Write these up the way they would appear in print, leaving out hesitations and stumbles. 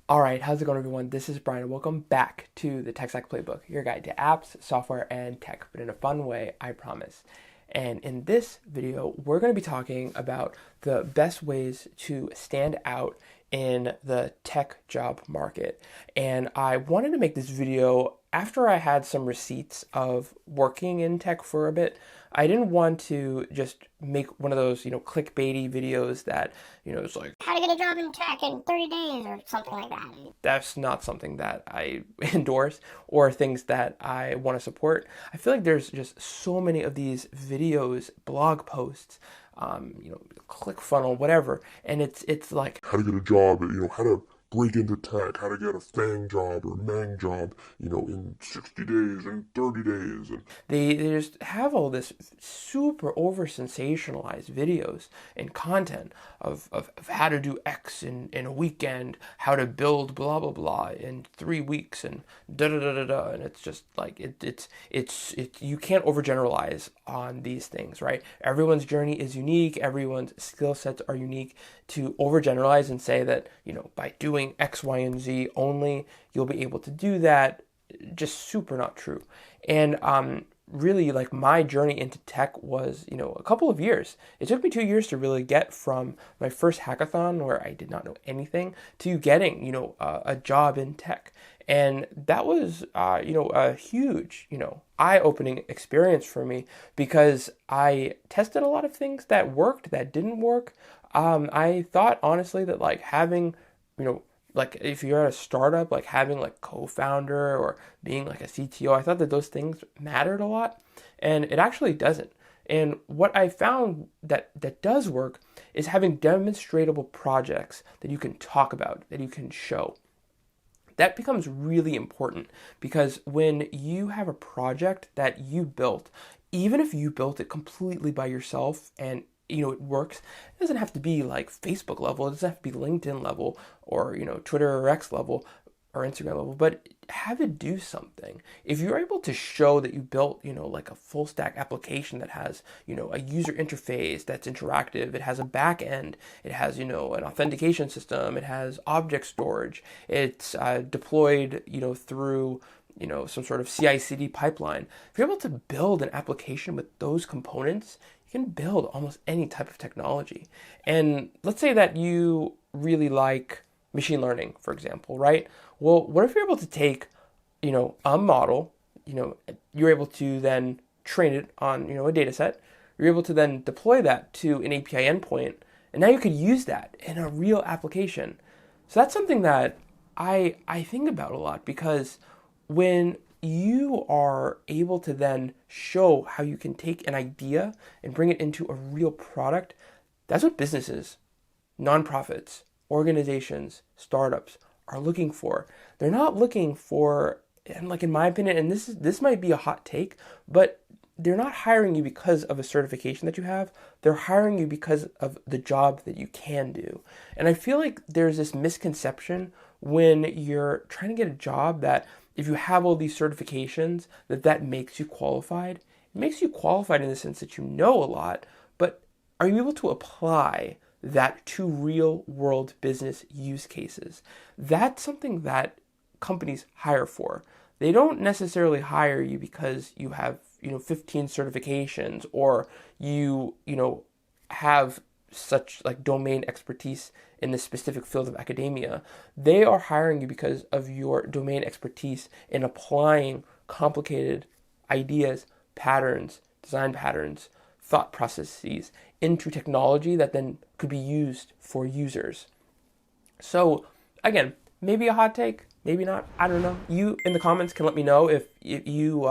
All right, how's it going, everyone? This is Brian, and welcome back to the Tech Stack Playbook, your guide to apps, software, and tech, but in a fun way, I promise. And in this video, we're going to be talking about the best ways to stand out in the tech job market. And I wanted to make this video after I had some receipts of working in tech for a bit. I didn't want to just make one of those, clickbaity videos that, it's like, how to get a job in tech in 30 days or something like that. that's not something that I endorse or things that I want to support. I feel like there's just so many of these videos, blog posts, ClickFunnels, whatever, and it's like how to get a job, how to break into tech, how to get a FANG job or MANG job, in 60 days and 30 days. And they just have all this super over sensationalized videos and content of how to do X in a weekend, how to build blah blah blah in 3 weeks, and da da da da da. And it's just like it's you can't overgeneralize on these things, right? Everyone's journey is unique, everyone's skill sets are unique. To overgeneralize and say that, by doing X, Y, and Z only, you'll be able to do that, just super not true. And really, like, my journey into tech was, a couple of years. It took me 2 years to really get from my first hackathon, where I did not know anything, to getting, a job in tech. And that was, a huge, eye-opening experience for me, because I tested a lot of things that worked, that didn't work. I thought, honestly, that, like, having, like, if you're at a startup, like having like co-founder or being like a CTO, I thought that those things mattered a lot, and it actually doesn't. And what I found that does work is having demonstratable projects that you can talk about, that you can show. That becomes really important, because when you have a project that you built, even if you built it completely by yourself and it works, it doesn't have to be like Facebook level, it doesn't have to be LinkedIn level or, Twitter or X level or Instagram level, but have it do something. If you're able to show that you built, like a full stack application that has, a user interface that's interactive, it has a back end, it has, an authentication system, it has object storage, it's deployed, through some sort of CI/CD pipeline. If you're able to build an application with those components, you can build almost any type of technology. And let's say that you really like machine learning, for example, right? Well, what if you're able to take, a model, you're able to then train it on, a data set. You're able to then deploy that to an API endpoint, and now you could use that in a real application. So that's something that I think about a lot, because when you are able to then show how you can take an idea and bring it into a real product, that's what businesses, nonprofits, organizations, startups are looking for. They're not looking for, and like, in my opinion, and this might be a hot take, but they're not hiring you because of a certification that you have. They're hiring you because of the job that you can do. And I feel like there's this misconception when you're trying to get a job that if you have all these certifications, that makes you qualified. It makes you qualified in the sense that you know a lot, but are you able to apply that to real world business use cases? That's something that companies hire for. They don't necessarily hire you because you have, 15 certifications, or you have such like domain expertise in the specific field of academia. They are hiring you because of your domain expertise in applying complicated ideas, patterns, design patterns, thought processes into technology that then could be used for users. So again, maybe a hot take, maybe not. I don't know. You in the comments can let me know if you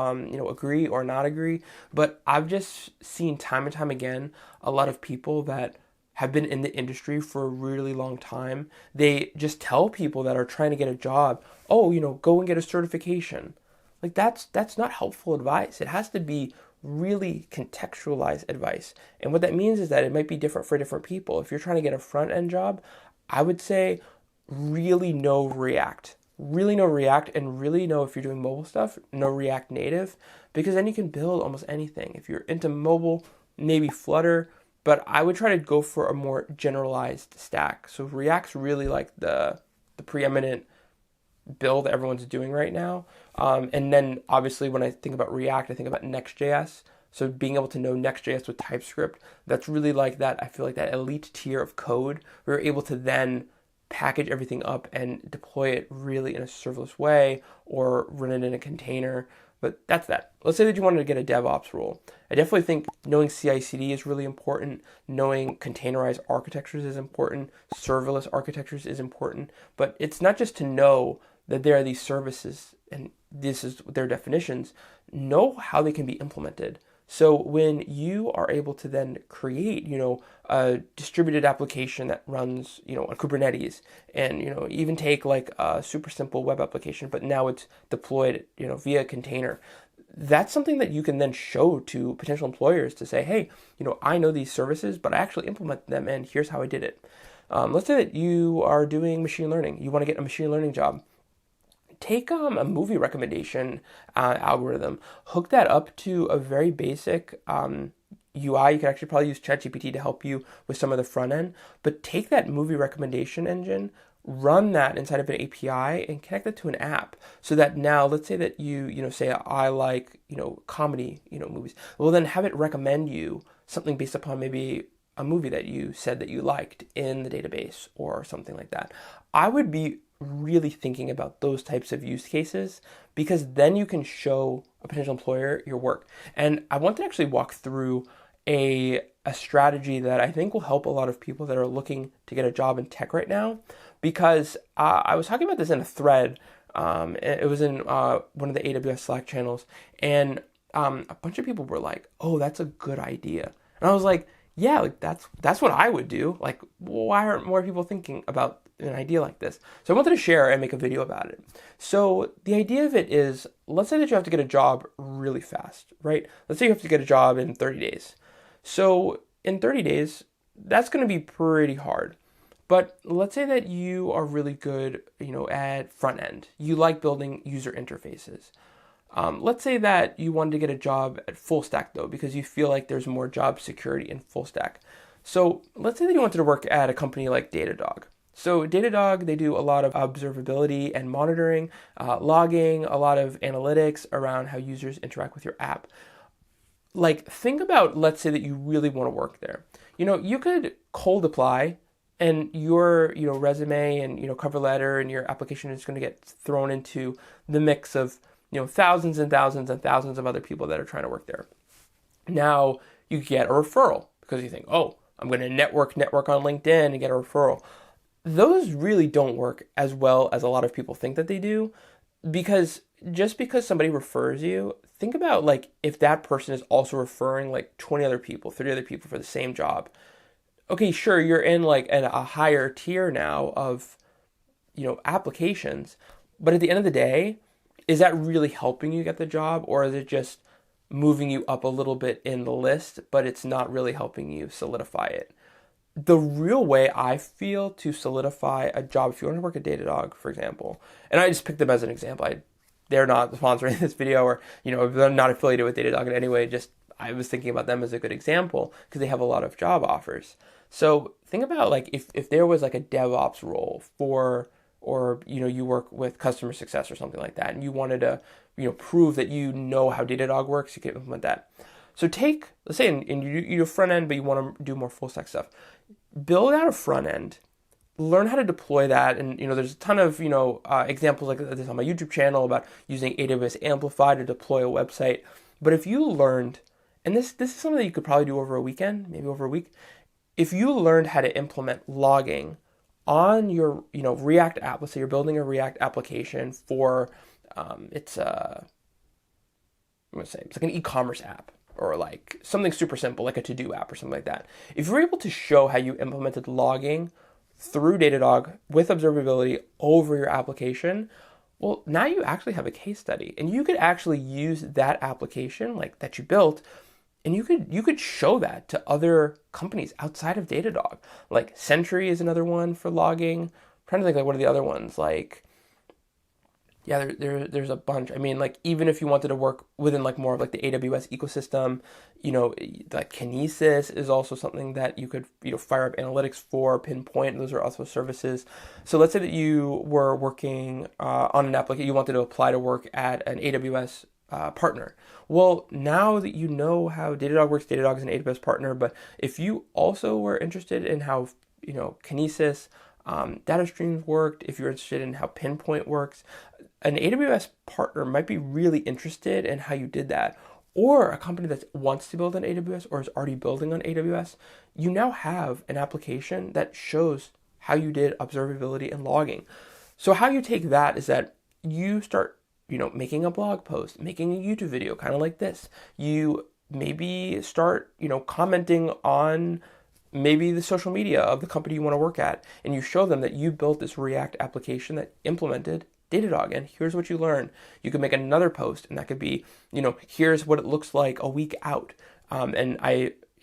agree or not agree. But I've just seen time and time again a lot of people that have been in the industry for a really long time. They just tell people that are trying to get a job, oh, go and get a certification. Like, that's not helpful advice. It has to be really contextualized advice. And what that means is that it might be different for different people. If you're trying to get a front end job, I would say really know React. Really know React, and really know, if you're doing mobile stuff, know React Native, because then you can build almost anything. If you're into mobile, maybe Flutter, but I would try to go for a more generalized stack. So React's really like the preeminent build that everyone's doing right now. And then obviously when I think about React, I think about Next.js. So being able to know Next.js with TypeScript, that's really like that. I feel like that elite tier of code. We're able to then package everything up and deploy it really in a serverless way or run it in a container. But that's that. Let's say that you wanted to get a DevOps role. I definitely think knowing CI/CD is really important. Knowing containerized architectures is important. Serverless architectures is important. But it's not just to know that there are these services and this is their definitions. Know how they can be implemented. So when you are able to then create, a distributed application that runs, on Kubernetes, and, even take like a super simple web application, but now it's deployed, via container. That's something that you can then show to potential employers to say, hey, I know these services, but I actually implement them, and here's how I did it. Let's say that you are doing machine learning. You want to get a machine learning job. Take a movie recommendation algorithm, hook that up to a very basic UI. You can actually probably use ChatGPT to help you with some of the front end, but take that movie recommendation engine, run that inside of an API, and connect it to an app. So that now, let's say that you say I like comedy movies. Well, then have it recommend you something based upon maybe a movie that you said that you liked in the database or something like that. I would be really thinking about those types of use cases, because then you can show a potential employer your work. And I want to actually walk through a strategy that I think will help a lot of people that are looking to get a job in tech right now, because I was talking about this in a thread. It was in one of the AWS Slack channels, and a bunch of people were like, oh, that's a good idea. And I was like, yeah, like that's what I would do. Like, why aren't more people thinking about an idea like this? So I wanted to share and make a video about it. So the idea of it is, let's say that you have to get a job really fast, right? Let's say you have to get a job in 30 days. So in 30 days, that's going to be pretty hard. But let's say that you are really good, at front end. You like building user interfaces. Let's say that you wanted to get a job at full stack though, because you feel like there's more job security in full stack. So let's say that you wanted to work at a company like Datadog. So Datadog, they do a lot of observability and monitoring, logging, a lot of analytics around how users interact with your app. Like, think about, let's say that you really want to work there. You could cold apply, and your resume and cover letter and your application is going to get thrown into the mix of thousands and thousands and thousands of other people that are trying to work there. Now you get a referral because you think, oh, I'm going to network on LinkedIn and get a referral. Those really don't work as well as a lot of people think that they do, because just because somebody refers you, think about like if that person is also referring like 20 other people, 30 other people for the same job. Okay, sure, you're in like a higher tier now of applications, but at the end of the day, is that really helping you get the job, or is it just moving you up a little bit in the list, but it's not really helping you solidify it? The real way I feel to solidify a job, if you want to work at Datadog, for example, and I just picked them as an example. They're not sponsoring this video, or they're not affiliated with Datadog in any way. Just I was thinking about them as a good example because they have a lot of job offers. So think about like if there was like a DevOps role or you work with customer success or something like that, and you wanted to prove that you know how Datadog works, you can implement that. So let's say you're front end, but you want to do more full stack stuff. Build out a front end, learn how to deploy that, and there's a ton of examples like this on my YouTube channel about using AWS Amplify to deploy a website. But if you learned, and this is something that you could probably do over a weekend, maybe over a week, if you learned how to implement logging on your React app. Let's say you're building a React application for it's like an e-commerce app, or like something super simple like a to-do app or something like that. If you're able to show how you implemented logging through Datadog with observability over your application, well, now you actually have a case study, and you could actually use that application like that you built, and you could show that to other companies outside of Datadog. Like Sentry is another one for logging. I'm trying to think like what are the other ones, like Yeah, there's a bunch. I mean, like even if you wanted to work within like more of like the AWS ecosystem, like Kinesis is also something that you could, fire up analytics for, Pinpoint. Those are also services. So let's say that you were working on an application, you wanted to apply to work at an AWS partner. Well, now that you know how Datadog works, Datadog is an AWS partner. But if you also were interested in how, Kinesis, data streams worked, if you're interested in how Pinpoint works, an AWS partner might be really interested in how you did that. Or a company that wants to build on AWS or is already building on AWS, you now have an application that shows how you did observability and logging. So how you take that is that you start, making a blog post, making a YouTube video, kind of like this. You maybe start, commenting on maybe the social media of the company you want to work at, and you show them that you built this React application that implemented Datadog, and here's what you learned. You could make another post, and that could be, here's what it looks like a week out.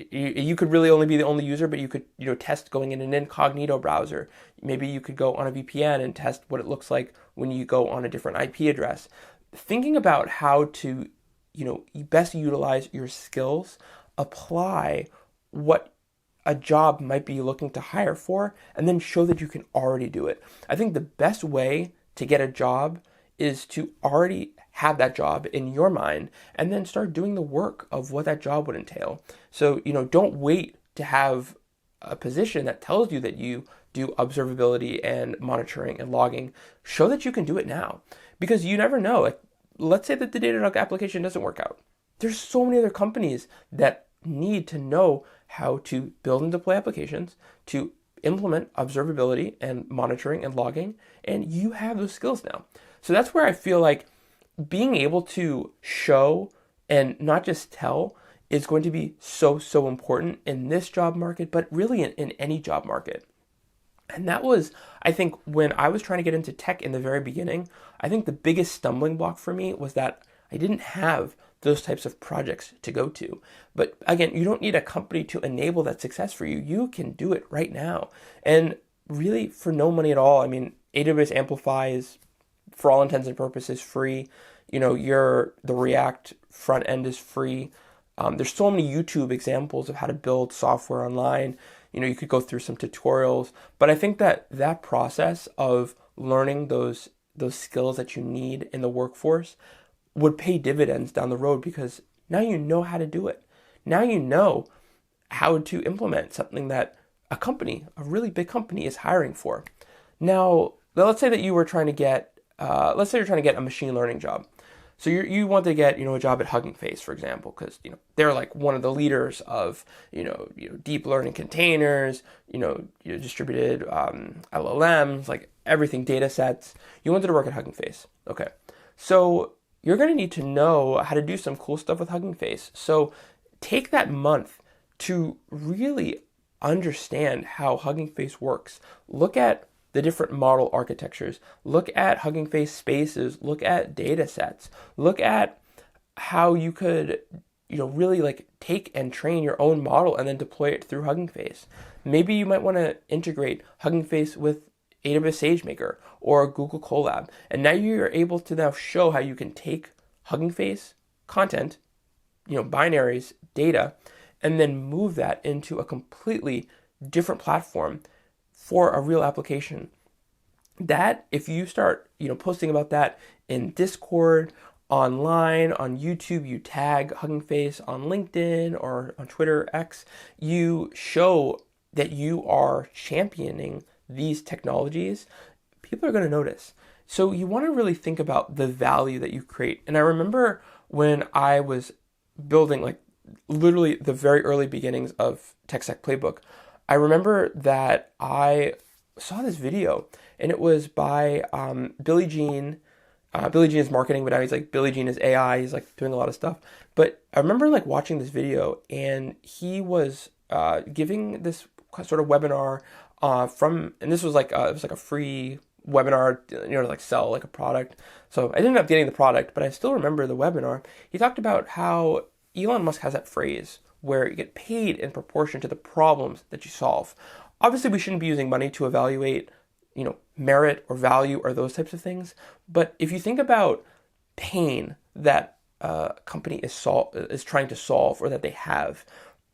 You could really only be the only user, but you could, test going in an incognito browser. Maybe you could go on a VPN and test what it looks like when you go on a different IP address. Thinking about how to, best utilize your skills, apply what a job might be looking to hire for, and then show that you can already do it. I think the best way to get a job is to already have that job in your mind and then start doing the work of what that job would entail. So, don't wait to have a position that tells you that you do observability and monitoring and logging. Show that you can do it now, because you never know. Like, let's say that the Datadog application doesn't work out. There's so many other companies that need to know how to build and deploy applications, to implement observability and monitoring and logging, and you have those skills now. So that's where I feel like being able to show and not just tell is going to be so important in this job market, but really in any job market. And that was, I think, when I was trying to get into tech in the very beginning, I think the biggest stumbling block for me was that I didn't have those types of projects to go to. But again, you don't need a company to enable that success for you. You can do it right now. And really for no money at all. I mean, AWS Amplify is, for all intents and purposes, free. The React front end is free. There's so many YouTube examples of how to build software online. You could go through some tutorials. But I think that process of learning those skills that you need in the workforce would pay dividends down the road, because now you know how to do it. Now you know how to implement something that a really big company is hiring for. Now, let's say that you were trying to get, let's say you're trying to get a machine learning job. So you want to get, a job at Hugging Face, for example, because, they're like one of the leaders of, deep learning containers, distributed LLMs, like everything, data sets. You wanted to work at Hugging Face. Okay. So you're going to need to know how to do some cool stuff with Hugging Face. So take that month to really understand how Hugging Face works. Look at the different model architectures. Look at Hugging Face spaces. Look at data sets. Look at how you could, really like take and train your own model and then deploy it through Hugging Face. Maybe you might want to integrate Hugging Face with AWS SageMaker or Google Colab. And now you're able to now show how you can take Hugging Face content, binaries, data, and then move that into a completely different platform for a real application. That, if you start, posting about that in Discord, online, on YouTube, you tag Hugging Face on LinkedIn or on Twitter, X, you show that you are championing these technologies, people are going to notice. So you want to really think about the value that you create. And I remember when I was building, like literally the very early beginnings of Tech Stack Playbook, I remember that I saw this video, and it was by Billy Jean. Billy Jean is marketing, but now he's like Billy Jean is AI. He's like doing a lot of stuff. But I remember like watching this video, and he was giving this sort of webinar and this was like it was like a free webinar, to like sell like a product. So I ended up getting the product, but I still remember the webinar. He talked about how Elon Musk has that phrase where you get paid in proportion to the problems that you solve. Obviously, we shouldn't be using money to evaluate merit or value or those types of things. But if you think about pain that a company is trying to solve or that they have,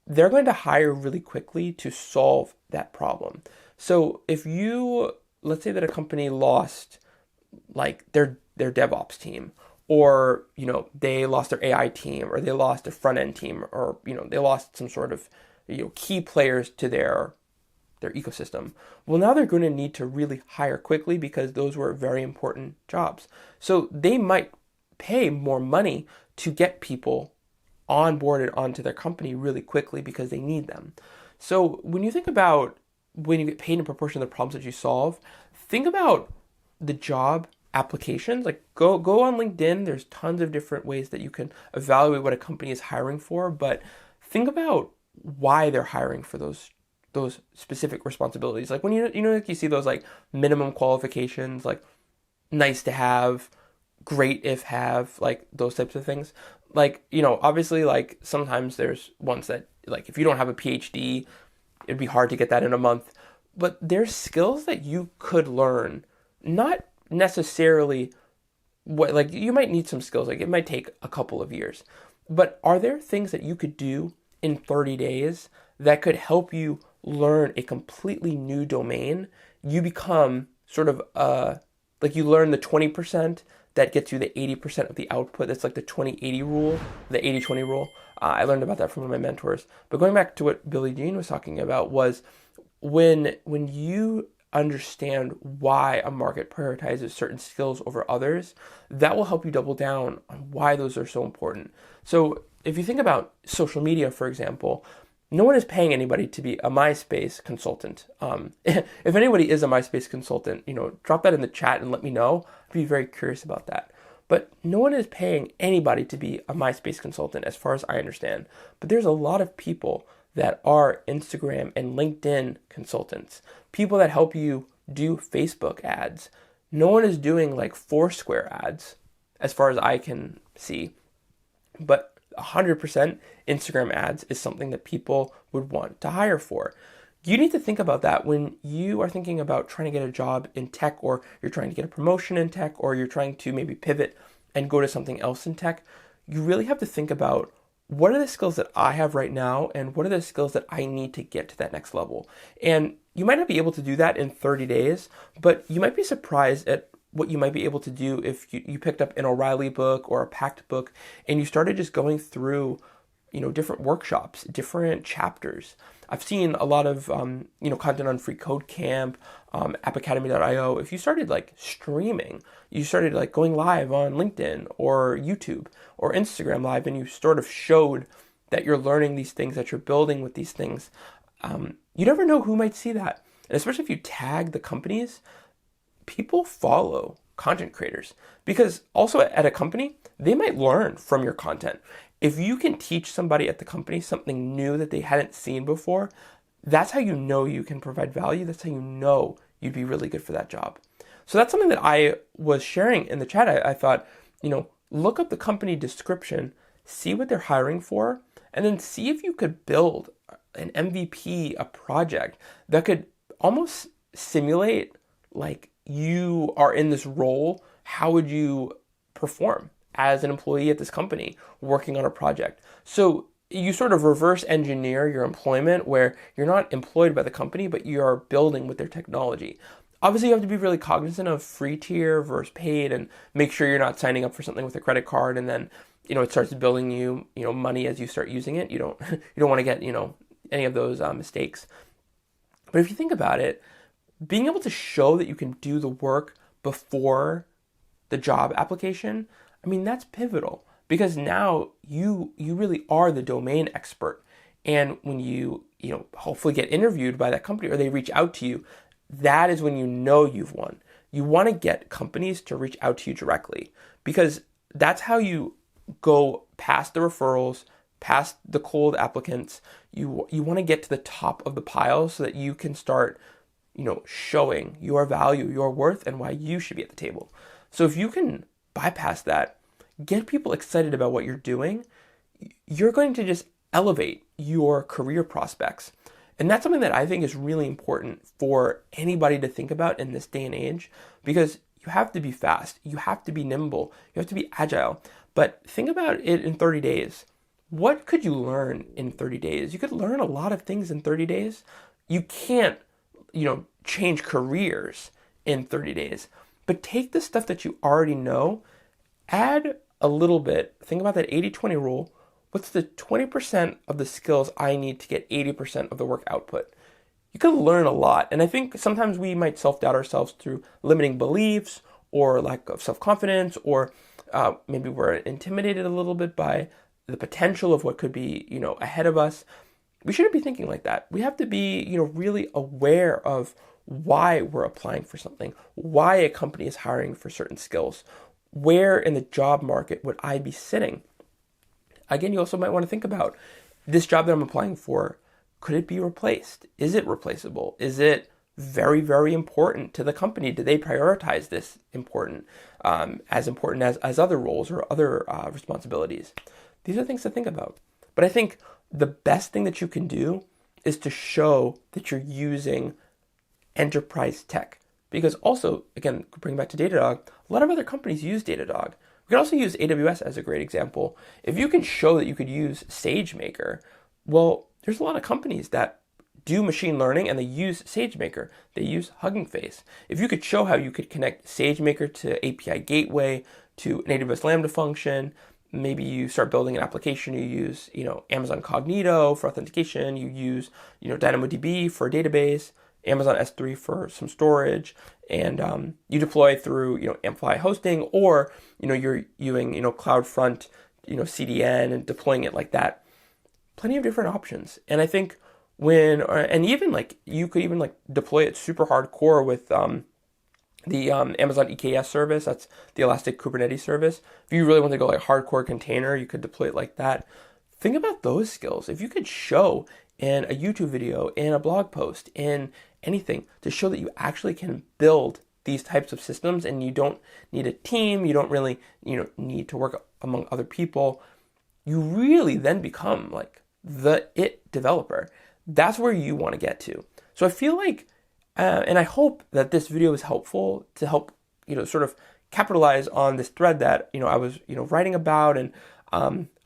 they're going to hire really quickly to solve that problem. So if let's say that a company lost like their DevOps team, or they lost their AI team, or they lost a front end team, or they lost some sort of key players to their ecosystem. Well, now they're going to need to really hire quickly because those were very important jobs. So they might pay more money to get people onboarded onto their company really quickly because they need them. So when you think about when you get paid in proportion to the problems that you solve, think about the job applications. Like go on LinkedIn. There's tons of different ways that you can evaluate what a company is hiring for, but think about why they're hiring for those specific responsibilities. Like when like you see those like minimum qualifications, like nice to have, great if have, like those types of things. Like, obviously, like sometimes there's ones that like if you don't have a PhD, it'd be hard to get that in a month. But there's skills that you could learn, not necessarily like you might need some skills, like it might take a couple of years. But are there things that you could do in 30 days that could help you learn a completely new domain? You become sort of like you learn the 20% that gets you the 80% of the output. That's like the 20-80 rule, the 80-20 rule. I learned about that from one of my mentors. But going back to what Billie Jean was talking about was when you understand why a market prioritizes certain skills over others, that will help you double down on why those are so important. So if you think about social media, for example, no one is paying anybody to be a MySpace consultant. If anybody is a MySpace consultant, drop that in the chat and let me know. I'd be very curious about that. But no one is paying anybody to be a MySpace consultant, as far as I understand. But there's a lot of people that are Instagram and LinkedIn consultants, people that help you do Facebook ads. No one is doing like Foursquare ads, as far as I can see. But 100% Instagram ads is something that people would want to hire for. You need to think about that when you are thinking about trying to get a job in tech, or you're trying to get a promotion in tech, or you're trying to maybe pivot and go to something else in tech. You really have to think about, what are the skills that I have right now, and what are the skills that I need to get to that next level? And you might not be able to do that in 30 days, but you might be surprised at what you might be able to do if you picked up an O'Reilly book or a Pact book and you started just going through, different workshops, different chapters. I've seen a lot of, content on Free Code Camp, appacademy.io. If you started like streaming, you started like going live on LinkedIn or YouTube or Instagram live, and you sort of showed that you're learning these things, that you're building with these things, you never know who might see that. And especially if you tag the companies, people follow content creators, because also at a company, they might learn from your content. If you can teach somebody at the company something new that they hadn't seen before, that's how you know you can provide value. That's how you know you'd be really good for that job. So that's something that I was sharing in the chat. I thought, look up the company description, see what they're hiring for, and then see if you could build an MVP, a project that could almost simulate like you are in this role. How would you perform as an employee at this company working on a project? So you sort of reverse engineer your employment, where you're not employed by the company, but you are building with their technology. Obviously, you have to be really cognizant of free tier versus paid, and make sure you're not signing up for something with a credit card and then it starts billing you money as you start using it. You don't want to get any of those mistakes. But if you think about it, being able to show that you can do the work before the job application, that's pivotal, because now you really are the domain expert. And when you hopefully get interviewed by that company, or they reach out to you, that is when you've won. You want to get companies to reach out to you directly, because that's how you go past the referrals, past the cold applicants. You want to get to the top of the pile so that you can start showing your value, your worth, and why you should be at the table. So if you can bypass that, get people excited about what you're doing, you're going to just elevate your career prospects. And that's something that I think is really important for anybody to think about in this day and age, because you have to be fast, you have to be nimble, you have to be agile. But think about it in 30 days. What could you learn in 30 days? You could learn a lot of things in 30 days. You can't, change careers in 30 days. But take the stuff that you already know, add a little bit. Think about that 80-20 rule. What's the 20% of the skills I need to get 80% of the work output? You can learn a lot. And I think sometimes we might self-doubt ourselves through limiting beliefs or lack of self-confidence, or maybe we're intimidated a little bit by the potential of what could be, ahead of us. We shouldn't be thinking like that. We have to be, really aware of why we're applying for something, why a company is hiring for certain skills, where in the job market would I be sitting. Again, you also might want to think about this job that I'm applying for. Could it be replaced? Is it replaceable? Is it very, very important to the company? Do they prioritize this important as other roles or other responsibilities? These are things to think about. But I think the best thing that you can do is to show that you're using enterprise tech. Because also, again, bring back to Datadog, a lot of other companies use Datadog. We can also use AWS as a great example. If you can show that you could use SageMaker, well, there's a lot of companies that do machine learning and they use SageMaker. They use Hugging Face. If you could show how you could connect SageMaker to API Gateway, to an AWS Lambda function, maybe you start building an application, you use, Amazon Cognito for authentication, you use, DynamoDB for a database, Amazon S3 for some storage, and you deploy through, Amplify hosting, or, you're using, CloudFront, CDN and deploying it like that. Plenty of different options. And I think you could even deploy it super hardcore with, the Amazon EKS service. That's the Elastic Kubernetes service. If you really want to go hardcore container, you could deploy it like that. Think about those skills. If you could show in a YouTube video, in a blog post, in anything, to show that you actually can build these types of systems and you don't need a team, you don't really need to work among other people, you really then become the it developer. That's where you want to get to. So I feel and I hope that this video is helpful to help, sort of capitalize on this thread that, I was, writing about, and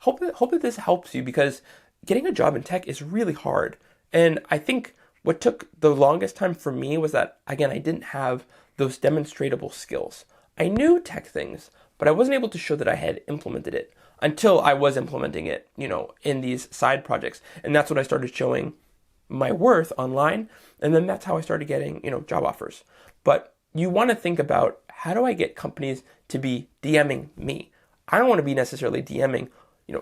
hope that this helps you, because getting a job in tech is really hard. And I think what took the longest time for me was that, again, I didn't have those demonstratable skills. I knew tech things, but I wasn't able to show that I had implemented it until I was implementing it, in these side projects. And that's when I started showing my worth online, and then that's how I started getting, job offers. But you want to think about, how do I get companies to be DMing me? I don't want to be necessarily DMing,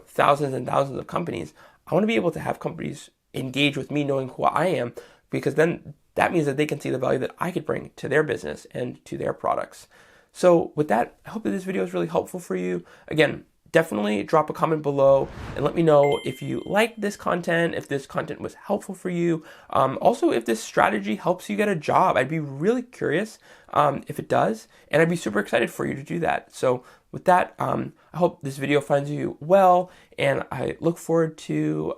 thousands and thousands of companies. I want to be able to have companies engage with me knowing who I am, because then that means that they can see the value that I could bring to their business and to their products. So with that, I hope that this video is really helpful for you. Again, definitely drop a comment below and let me know if you like this content, if this content was helpful for you. Also, if this strategy helps you get a job. I'd be really curious if it does, and I'd be super excited for you to do that. So with that, I hope this video finds you well, and I look forward to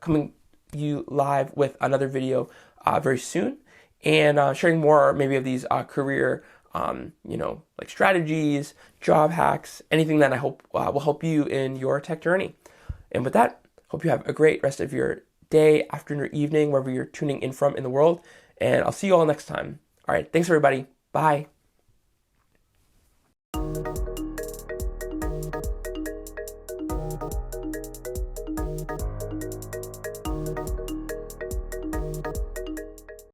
coming you live with another video very soon, and sharing more maybe of these career strategies, job hacks, anything that I hope will help you in your tech journey. And with that, hope you have a great rest of your day, afternoon, or evening, wherever you're tuning in from in the world. And I'll see you all next time. All right. Thanks, everybody. Bye.